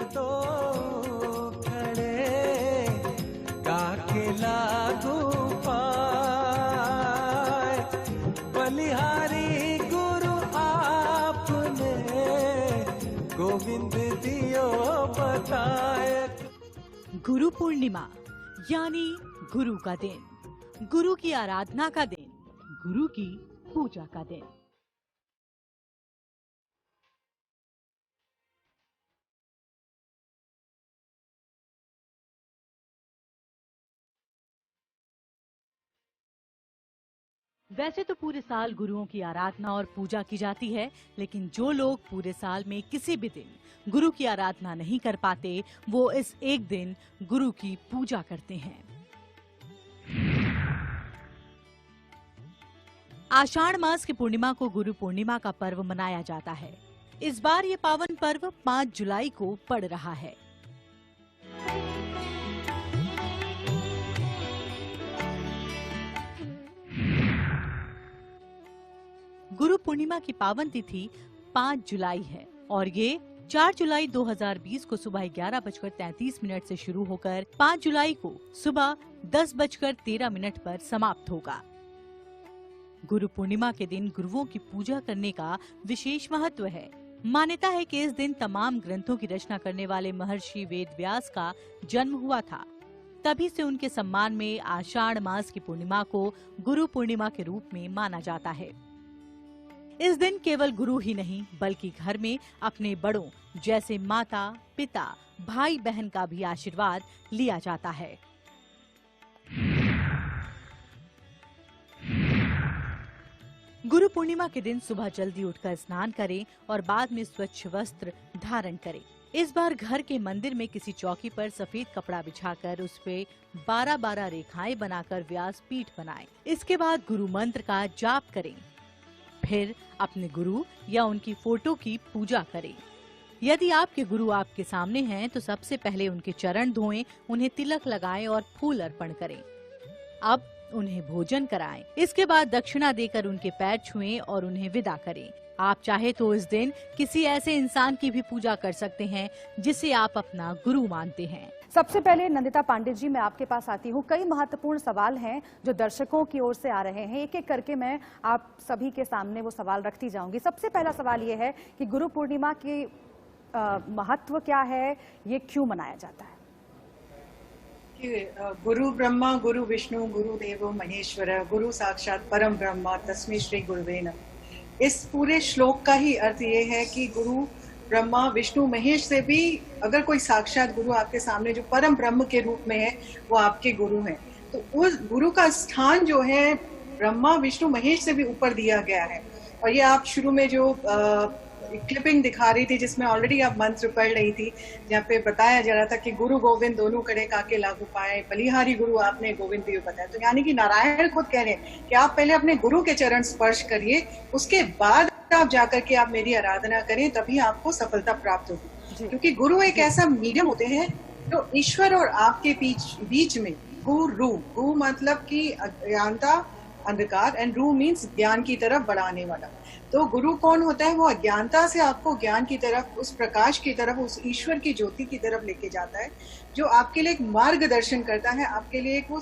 तो खड़े काके लागू पाए, बलिहारी गुरु आपने गोविंद दियो बताए। गुरु पूर्णिमा यानी गुरु का दिन, गुरु की आराधना का दिन, गुरु की पूजा का दिन। वैसे तो पूरे साल गुरुओं की आराधना और पूजा की जाती है, लेकिन जो लोग पूरे साल में किसी भी दिन गुरु की आराधना नहीं कर पाते, वो इस एक दिन गुरु की पूजा करते हैं। आषाढ़ मास की पूर्णिमा को गुरु पूर्णिमा का पर्व मनाया जाता है। इस बार ये पावन पर्व 5 जुलाई को पड़ रहा है। गुरु पूर्णिमा की पावन तिथि 5 जुलाई है और ये 4 जुलाई 2020 को सुबह 11:33 से शुरू होकर 5 जुलाई को सुबह 10:13 पर समाप्त होगा। गुरु पूर्णिमा के दिन गुरुओं की पूजा करने का विशेष महत्व है। मान्यता है कि इस दिन तमाम ग्रंथों की रचना करने वाले महर्षि वेद व्यास का जन्म हुआ था। तभी से उनके सम्मान में आषाढ़ मास की पूर्णिमा को गुरु पूर्णिमा के रूप में माना जाता है। इस दिन केवल गुरु ही नहीं बल्कि घर में अपने बड़ों जैसे माता, पिता, भाई बहन का भी आशीर्वाद लिया जाता है। गुरु पूर्णिमा के दिन सुबह जल्दी उठकर स्नान करें और बाद में स्वच्छ वस्त्र धारण करें। इस बार घर के मंदिर में किसी चौकी पर सफेद कपड़ा बिछाकर उस पे 12-12 रेखाएं बनाकर व्यास पीठ बनाएं। इसके बाद गुरु मंत्र का जाप करें। फिर अपने गुरु या उनकी फोटो की पूजा करें। यदि आपके गुरु आपके सामने हैं तो सबसे पहले उनके चरण धोएं, उन्हें तिलक लगाएं और फूल अर्पण करें। अब उन्हें भोजन कराएं। इसके बाद दक्षिणा देकर उनके पैर छुएं और उन्हें विदा करें। आप चाहे तो इस दिन किसी ऐसे इंसान की भी पूजा कर सकते हैं जिसे आप अपना गुरु मानते हैं। सबसे पहले नंदिता पांडे जी, मैं आपके पास आती हूँ। कई महत्वपूर्ण सवाल हैं जो दर्शकों की ओर से आ रहे हैं। एक एक करके मैं आप सभी के सामने वो सवाल रखती जाऊंगी। सबसे पहला सवाल ये है कि गुरु पूर्णिमा की महत्व क्या है, ये क्यों मनाया जाता है? गुरु ब्रह्मा गुरु विष्णु गुरु देवो महेश्वर गुरु साक्षात परम ब्रह्मा तस्मै श्री गुरुवे नमः। इस पूरे श्लोक का ही अर्थ ये है कि गुरु ब्रह्मा विष्णु महेश से भी अगर कोई साक्षात गुरु आपके सामने जो परम ब्रह्म के रूप में है वो आपके गुरु हैं, तो उस गुरु का स्थान जो है ब्रह्मा विष्णु महेश से भी ऊपर दिया गया है। और ये आप शुरू में जो क्लिपिंग दिखा रही थी जिसमें ऑलरेडी आप मंत्र पढ़ रही थी, जहाँ पे बताया जा रहा था कि गुरु गोविंद दोनों कड़े काके लागू पाए, बलिहारी गुरु आपने गोविंद दियो बताया। तो यानी कि नारायण खुद कह रहे हैं कि आप पहले अपने गुरु के चरण स्पर्श करिए, उसके बाद आप जाकर के आप मेरी आराधना करें, तभी आपको सफलता प्राप्त होगी। क्योंकि गुरु एक ऐसा मीडियम होते हैं जो ईश्वर और आपके बीच में गु मतलब कि अज्ञानता अंधकार एंड रू मीन्स ज्ञान की तरफ बढ़ाने वाला। तो गुरु कौन होता है? वो अज्ञानता से आपको ज्ञान की तरफ, उस प्रकाश की तरफ, उस ईश्वर की ज्योति की तरफ लेके जाता है, जो आपके लिए एक मार्गदर्शन करता है, आपके लिए एक वो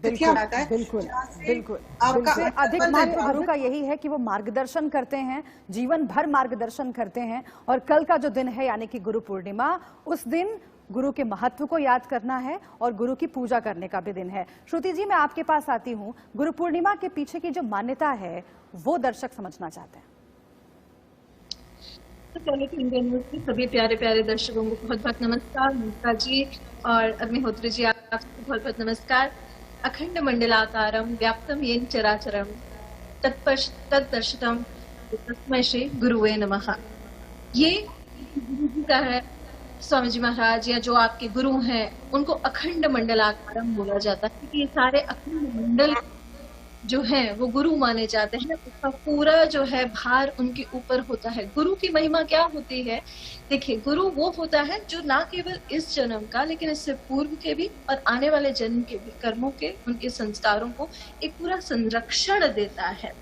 तिथियां बनाता है। बिल्कुल बिल्कुल। आपका अधिक महत्व गुरु का यही है कि वो मार्गदर्शन करते हैं, जीवन भर मार्गदर्शन करते हैं। और कल का जो दिन है यानी कि गुरु पूर्णिमा, उस दिन गुरु के महत्व को याद करना है और गुरु की पूजा करने का भी दिन है। श्रुति जी, मैं आपके पास आती हूँ। गुरु पूर्णिमा के पीछे की जो मान्यता है वो दर्शक समझना चाहते हैं। तो पहले तो इंडियन न्यूज के सभी प्यारे प्यारे दर्शकों को बहुत बहुत नमस्कार। मुक्ता जी और अग्निहोत्री जी, आपको बहुत बहुत नमस्कार। अखंड मंडलाकारम व्याप्तम येन चराचरम तत्दर्शितम तस्मै श्री गुरुवे नमः। ये गुरु जी का है। स्वामी जी महाराज या जो आपके गुरु हैं उनको अखंड मंडलाकारम बोला जाता है कि ये सारे अखंड मंडल जो है वो गुरु माने जाते हैं। उसका पूरा जो है भार उनके ऊपर होता है। गुरु की महिमा क्या होती है? देखिए, गुरु वो होता है जो ना केवल इस जन्म का लेकिन इससे पूर्व के भी और आने वाले जन्म के भी कर्मों के, उनके संस्कारों को एक पूरा संरक्षण देता है,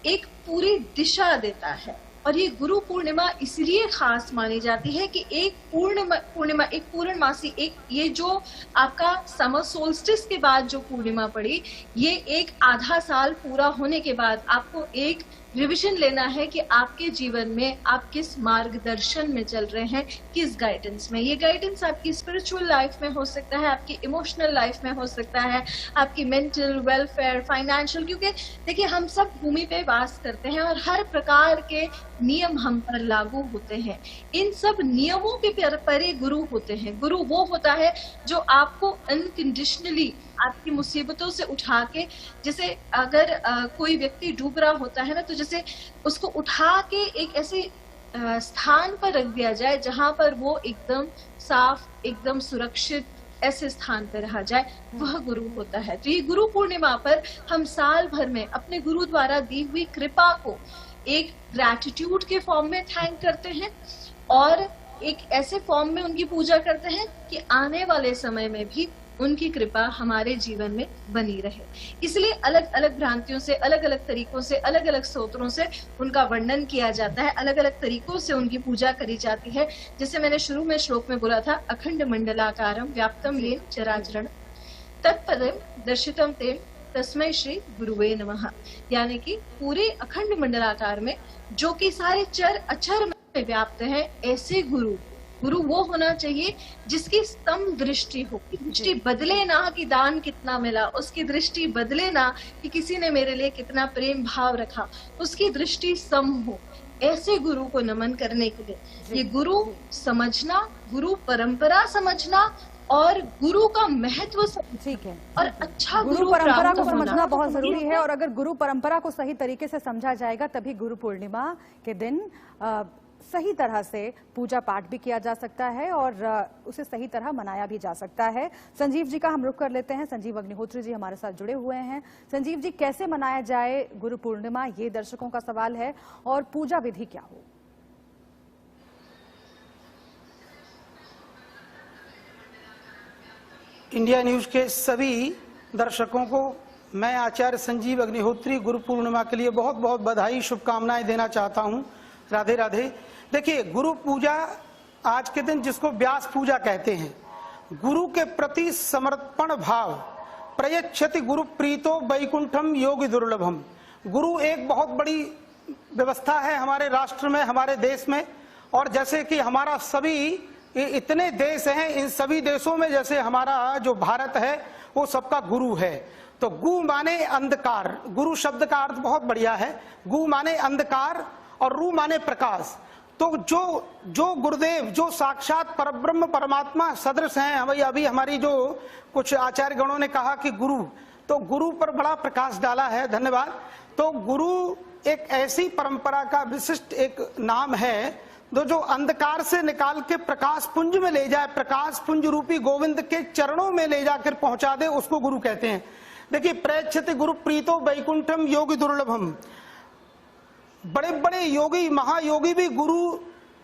एक पूरी दिशा देता है। और ये गुरु पूर्णिमा इसलिए खास मानी जाती है कि एक पूर्णिमा, एक पूर्णमासी, एक ये जो आपका समर सोल्स्टिस के बाद जो पूर्णिमा पड़ी, ये एक आधा साल पूरा होने के बाद आपको एक रिवीजन लेना है कि आपके जीवन में आप किस मार्गदर्शन में चल रहे हैं, किस गाइडेंस में। ये गाइडेंस आपकी स्पिरिचुअल लाइफ में हो सकता है, आपकी इमोशनल लाइफ में हो सकता है, आपकी मेंटल वेलफेयर, फाइनेंशियल, क्योंकि देखिए हम सब भूमि पे वास करते हैं और हर प्रकार के नियम हम पर लागू होते हैं। इन सब नियमों के परे गुरु होते हैं। गुरु वो होता है जो आपको अनकंडीशनली आपकी मुसीबतों से उठा के, जैसे अगर कोई व्यक्ति डूब रहा होता है ना, तो जैसे उसको उठा के एक ऐसे स्थान पर रख दिया जाए जहां पर वो एकदम साफ, एकदम सुरक्षित ऐसे स्थान पर रहा जाए, वह गुरु होता है। तो ये गुरु पूर्णिमा पर हम साल भर में अपने गुरु द्वारा दी हुई कृपा को एक ग्रैटिट्यूड के फॉर्म में थैंक करते हैं और एक ऐसे फॉर्म में उनकी पूजा करते हैं कि आने वाले समय में भी उनकी कृपा हमारे जीवन में बनी रहे। इसलिए अलग अलग भ्रांतियों से, अलग अलग तरीकों से, अलग अलग स्तोत्रों से उनका वर्णन किया जाता है, अलग अलग तरीकों से उनकी पूजा करी जाती है। जैसे मैंने शुरू में श्लोक में बोला था, अखंड मंडलाकारम व्याप्तम येन चराचरण तत्पदम दर्शितम तेन तस्मै श्री गुरुवे नमः। यानी कि पूरे अखंड मंडलाकार में जो कि सारे चर अचर में व्याप्त है, ऐसे गुरु वो होना चाहिए जिसकी स्तम दृष्टि हो, दृष्टि बदले ना कि दान कितना मिला, उसकी दृष्टि बदले ना कि किसी ने मेरे लिए कितना प्रेम भाव रखा, उसकी दृष्टि सम हो। ऐसे गुरु को नमन करने के लिए ये गुरु समझना, गुरु परंपरा समझना और गुरु का महत्व ठीक है, और अच्छा गुरु परंपरा को समझना बहुत जरूरी है। और अगर गुरु परंपरा को सही तरीके से समझा जाएगा तभी गुरु पूर्णिमा के दिन सही तरह से पूजा पाठ भी किया जा सकता है और उसे सही तरह मनाया भी जा सकता है। संजीव जी का हम रुख कर लेते हैं। संजीव अग्निहोत्री जी हमारे साथ जुड़े हुए हैं। संजीव जी, कैसे मनाया जाए गुरु पूर्णिमा, ये दर्शकों का सवाल है, और पूजा विधि क्या हो? इंडिया न्यूज के सभी दर्शकों को मैं आचार्य संजीव अग्निहोत्री गुरु पूर्णिमा के लिए बहुत बहुत बधाई, शुभकामनाएं देना चाहता हूं। राधे राधे। देखिए, गुरु पूजा आज के दिन जिसको व्यास पूजा कहते हैं, गुरु के प्रति समर्पण भाव, प्रयच्छति गुरु प्रीतो वैकुंठम योगी दुर्लभम। गुरु एक बहुत बड़ी व्यवस्था है हमारे राष्ट्र में, हमारे देश में। और जैसे कि हमारा सभी इतने देश हैं, इन सभी देशों में जैसे हमारा जो भारत है वो सबका गुरु है। तो गु माने अंधकार, गुरु शब्द का अर्थ बहुत बढ़िया है। गु माने अंधकार और रू माने प्रकाश। तो जो गुरुदेव, जो साक्षात परब्रह्म परमात्मा सदृश हैं, अभी हमारी जो कुछ आचार्य गणों ने कहा कि गुरु, तो गुरु पर बड़ा प्रकाश डाला है, धन्यवाद। तो गुरु एक ऐसी परंपरा का विशिष्ट एक नाम है जो अंधकार से निकाल के प्रकाश पुंज में ले जाए, प्रकाश पुंज रूपी गोविंद के चरणों में ले जाकर पहुंचा दे, उसको गुरु कहते हैं। देखिए, प्रयच्छति गुरु प्रीतो वैकुंठम योगी दुर्लभम। बड़े बड़े योगी, महायोगी भी गुरु,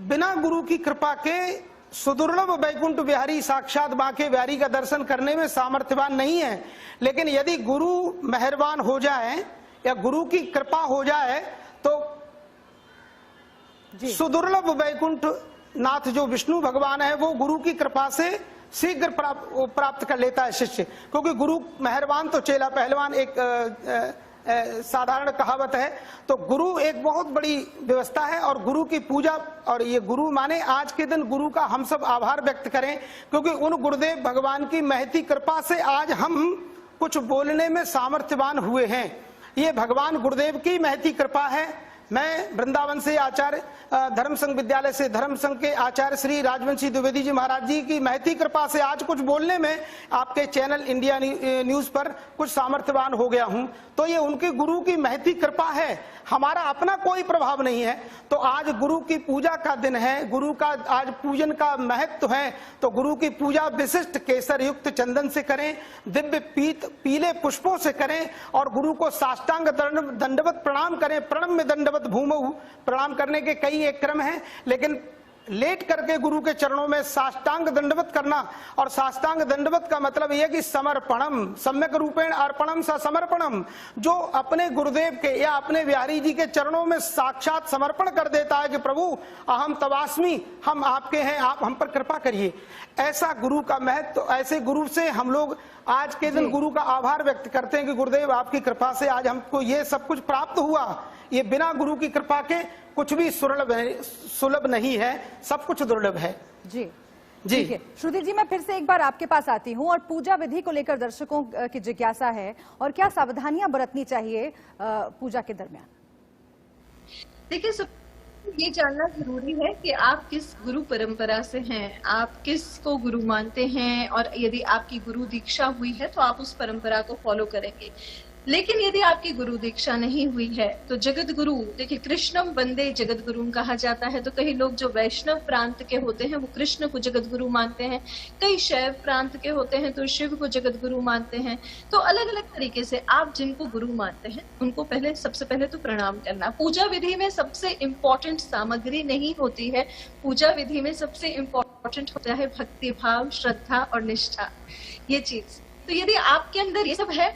बिना गुरु की कृपा के सुदुर्लभ वैकुंठ बिहारी साक्षात बांके बिहारी का दर्शन करने में सामर्थ्यवान नहीं है। लेकिन यदि गुरु मेहरबान हो जाए या गुरु की कृपा हो जाए तो सुदुर्लभ वैकुंठ नाथ जो विष्णु भगवान है वो गुरु की कृपा से शीघ्र प्राप्त कर लेता है शिष्य। क्योंकि गुरु मेहरबान तो चेला पहलवान, एक साधारण कहावत है। तो गुरु एक बहुत बड़ी व्यवस्था है और गुरु की पूजा, और ये गुरु माने आज के दिन गुरु का हम सब आभार व्यक्त करें, क्योंकि उन गुरुदेव भगवान की महती कृपा से आज हम कुछ बोलने में सामर्थ्यवान हुए हैं। ये भगवान गुरुदेव की महती कृपा है। मैं वृंदावन से आचार्य धर्म संघ विद्यालय से धर्म संघ के आचार्य श्री राजवंशी द्विवेदी जी महाराज जी की महती कृपा से आज कुछ बोलने में आपके चैनल इंडिया न्यूज पर कुछ सामर्थ्यवान हो गया हूं। तो ये उनके गुरु की महती कृपा है, हमारा अपना कोई प्रभाव नहीं है। तो आज गुरु की पूजा का दिन है, गुरु का आज पूजन का महत्व है। तो गुरु की पूजा विशिष्ट केसर युक्त चंदन से करें, दिव्य पीले पुष्पों से करें और गुरु को साष्टांग दंडवत प्रणाम करें। प्रणम्य दंडवत भूमौ, प्रणाम करने के कई एक क्रम हैं, लेकिन लेट करके गुरु के चरणों में साष्टांग दंडवत करना। और साष्टांग दंडवत का मतलब यह कि समर्पणम, सम्यक रूपेण अर्पणम स समर्पणम, जो अपने गुरुदेव के या अपने बिहारी जी के चरणों में साक्षात समर्पण कर देता है कि प्रभु अहम तवास्मि, हम आपके हैं, आप हम पर कृपा करिए। ऐसा गुरु का महत्व, ऐसे गुरु से हम लोग आज के दिन गुरु का आभार व्यक्त करते हैं कि गुरुदेव आपकी कृपा से आज हमको ये सब कुछ प्राप्त हुआ। ये बिना गुरु की कृपा के कुछ भी सुलभ नहीं है, सब कुछ दुर्लभ है। जी जी ठीक है श्रुति जी, मैं फिर से एक बार आपके पास आती हूँ और पूजा विधि को लेकर दर्शकों की जिज्ञासा है और क्या सावधानियां बरतनी चाहिए पूजा के दरमियान। देखिए, सब ये जानना जरूरी है कि आप किस गुरु परंपरा से हैं, आप किस को गुरु मानते हैं, और यदि आपकी गुरु दीक्षा हुई है तो आप उस परंपरा को फॉलो करेंगे। लेकिन यदि आपकी गुरु दीक्षा नहीं हुई है तो जगत गुरु, देखिए कृष्णम वंदे जगत गुरु कहा जाता है। तो कई लोग जो वैष्णव प्रांत के होते हैं वो कृष्ण को जगत गुरु मानते हैं, कई शैव प्रांत के होते हैं तो शिव को जगत गुरु मानते हैं। तो अलग अलग तरीके से आप जिनको गुरु मानते हैं उनको सबसे पहले तो प्रणाम करना। पूजा विधि में सबसे इम्पोर्टेंट सामग्री नहीं होती है, पूजा विधि में सबसे इम्पोर्टेंट होता है भक्ति भाव, श्रद्धा और निष्ठा, ये चीज। तो यदि आपके अंदर ये सब है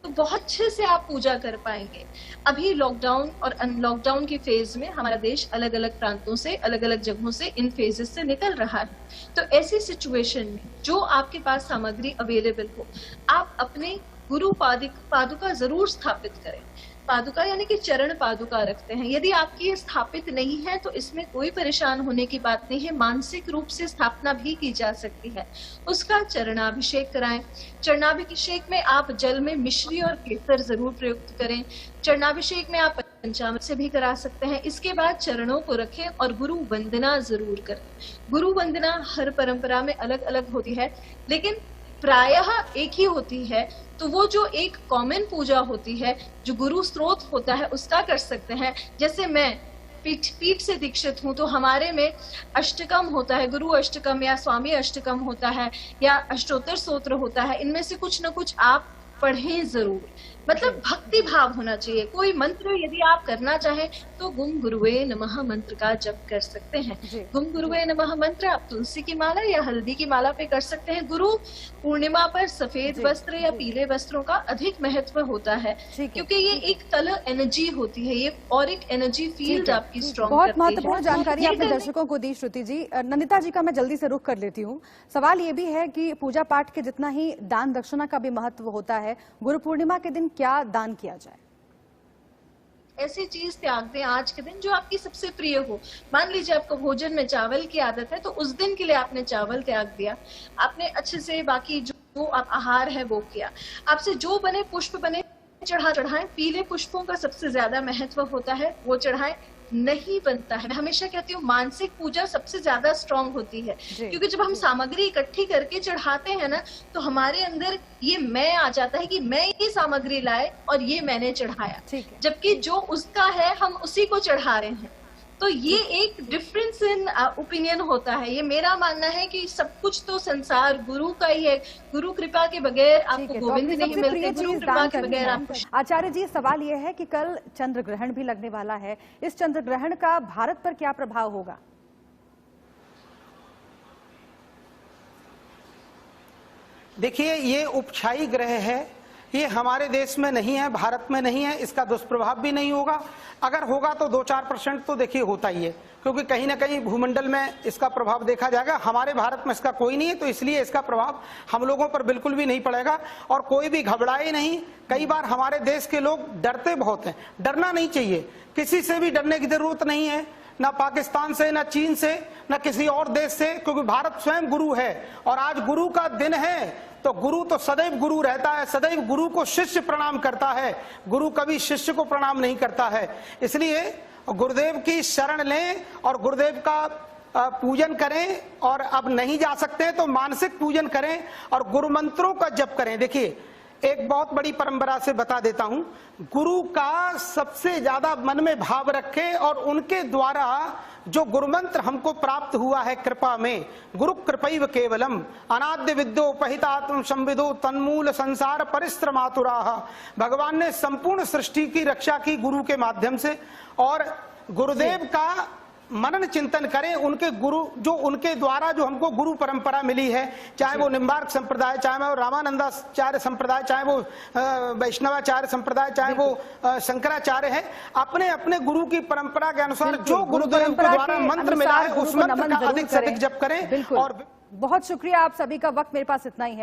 तो बहुत अच्छे से आप पूजा कर पाएंगे। अभी लॉकडाउन और अनलॉकडाउन की फेज में हमारा देश अलग अलग प्रांतों से, अलग अलग जगहों से इन फेजेस से निकल रहा है। तो ऐसी सिचुएशन में जो आपके पास सामग्री अवेलेबल हो, आप अपने गुरु पादुका जरूर स्थापित करें। पादुका यानी कि चरण पादुका रखते हैं, यदि आपकी ये स्थापित नहीं है तो इसमें कोई परेशान होने की बात नहीं है, मानसिक रूप से स्थापना भी की जा सकती है। उसका चरणाभिषेक कराएं। चरणाभिषेक में आप जल में मिश्री और केसर जरूर प्रयुक्त करें। चरणाभिषेक में आप पंचामृत से भी करा सकते हैं। इसके बाद चरणों को रखें और गुरु वंदना जरूर करें। गुरु वंदना हर परंपरा में अलग अलग होती है, लेकिन प्रायः एक ही होती है। तो वो जो एक कॉमन पूजा होती है, जो गुरु स्त्रोत होता है, उसका कर सकते हैं। जैसे मैं पीठ से दीक्षित हूँ तो हमारे में अष्टकम होता है, गुरु अष्टकम या स्वामी अष्टकम होता है या अष्टोत्तर स्तोत्र होता है। इनमें से कुछ न कुछ आप पढ़ें जरूर, मतलब भक्ति भाव होना चाहिए। कोई मंत्र यदि आप करना चाहें तो गुम गुरुवे नमः मंत्र का जप कर सकते हैं। गुम गुरुवे नमः मंत्र आप तुलसी की माला या हल्दी की माला पे कर सकते हैं। गुरु पूर्णिमा पर सफेद वस्त्र या पीले वस्त्रों का अधिक महत्व होता है, क्योंकि ये एक कलर एनर्जी होती है, ये और एक एनर्जी फील्ड आपकी स्ट्रॉन्ग करती है। बहुत महत्वपूर्ण जानकारी आपने दर्शकों को दी श्रुति जी। नंदिता जी का मैं जल्दी से रुख कर लेती हूँ। सवाल ये भी है कि पूजा पाठ के जितना ही दान दक्षिणा का भी महत्व होता है, गुरु पूर्णिमा के दिन क्या दान किया जाए? ऐसी चीज त्याग दें आज के दिन जो आपकी सबसे प्रिय हो। मान लीजिए आपको भोजन में चावल की आदत है तो उस दिन के लिए आपने चावल त्याग दिया, आपने अच्छे से बाकी जो आप आहार है वो किया। आपसे जो बने पुष्प बने चढ़ाएं। पीले पुष्पों का सबसे ज्यादा महत्व होता है, वो चढ़ाएं। नहीं बनता है, मैं हमेशा कहती हूँ मानसिक पूजा सबसे ज्यादा स्ट्रांग होती है, क्योंकि जब हम सामग्री इकट्ठी करके चढ़ाते हैं ना तो हमारे अंदर ये मैं आ जाता है कि मैं ये सामग्री लाए और ये मैंने चढ़ाया, जबकि जो उसका है हम उसी को चढ़ा रहे हैं। तो ये एक डिफरेंस इन ओपिनियन होता है। ये मेरा मानना है कि सब कुछ तो संसार गुरु का ही है। गुरु कृपा के बगैर आपको गोविंद नहीं मिलते, गुरु कृपा के बगैर आपको। आचार्य जी, सवाल ये है कि कल चंद्र ग्रहण भी लगने वाला है, इस चंद्र ग्रहण का भारत पर क्या प्रभाव होगा? देखिए, ये उपछाई ग्रह है, ये हमारे देश में नहीं है, भारत में नहीं है, इसका दुष्प्रभाव भी नहीं होगा। अगर होगा तो 2-4% तो देखिए होता ही है, क्योंकि कहीं ना कहीं भूमंडल में इसका प्रभाव देखा जाएगा। हमारे भारत में इसका कोई नहीं है, तो इसलिए इसका प्रभाव हम लोगों पर बिल्कुल भी नहीं पड़ेगा और कोई भी घबराए नहीं। कई बार हमारे देश के लोग डरते बहुत हैं, डरना नहीं चाहिए, किसी से भी डरने की जरूरत नहीं है, ना पाकिस्तान से, ना चीन से, ना किसी और देश से, क्योंकि भारत स्वयं गुरु है और आज गुरु का दिन है। तो गुरु तो सदैव गुरु रहता है, सदैव गुरु को शिष्य प्रणाम करता है, गुरु कभी शिष्य को प्रणाम नहीं करता है। इसलिए गुरुदेव की शरण लें और गुरुदेव का पूजन करें, और अब नहीं जा सकते तो मानसिक पूजन करें और गुरु मंत्रों का जप करें। देखिए, एक बहुत बड़ी परंपरा से बता देता हूं, गुरु का सबसे ज्यादा मन में भाव रखें और उनके द्वारा जो गुरु मंत्र हमको प्राप्त हुआ है कृपा में, गुरु कृपैव केवलम अनाद्य विद्यो उपहितात्म संविदो तन्मूल संसार परिश्रमातुराः। भगवान ने संपूर्ण सृष्टि की रक्षा की गुरु के माध्यम से, और गुरुदेव का मनन चिंतन करें, उनके गुरु जो उनके द्वारा जो हमको गुरु परंपरा मिली है, चाहे वो निम्बार्क संप्रदाय, चाहे वो रामानंदाचार्य संप्रदाय, चाहे वो वैष्णवाचार्य संप्रदाय, चाहे वो शंकराचार्य है, अपने अपने गुरु की परंपरा के अनुसार जो गुरुदेव के द्वारा मंत्र मिला है उस मंत्र का अधिक से अधिक जप करें। बिल्कुल। और बहुत शुक्रिया, आप सभी का वक्त मेरे पास इतना ही है।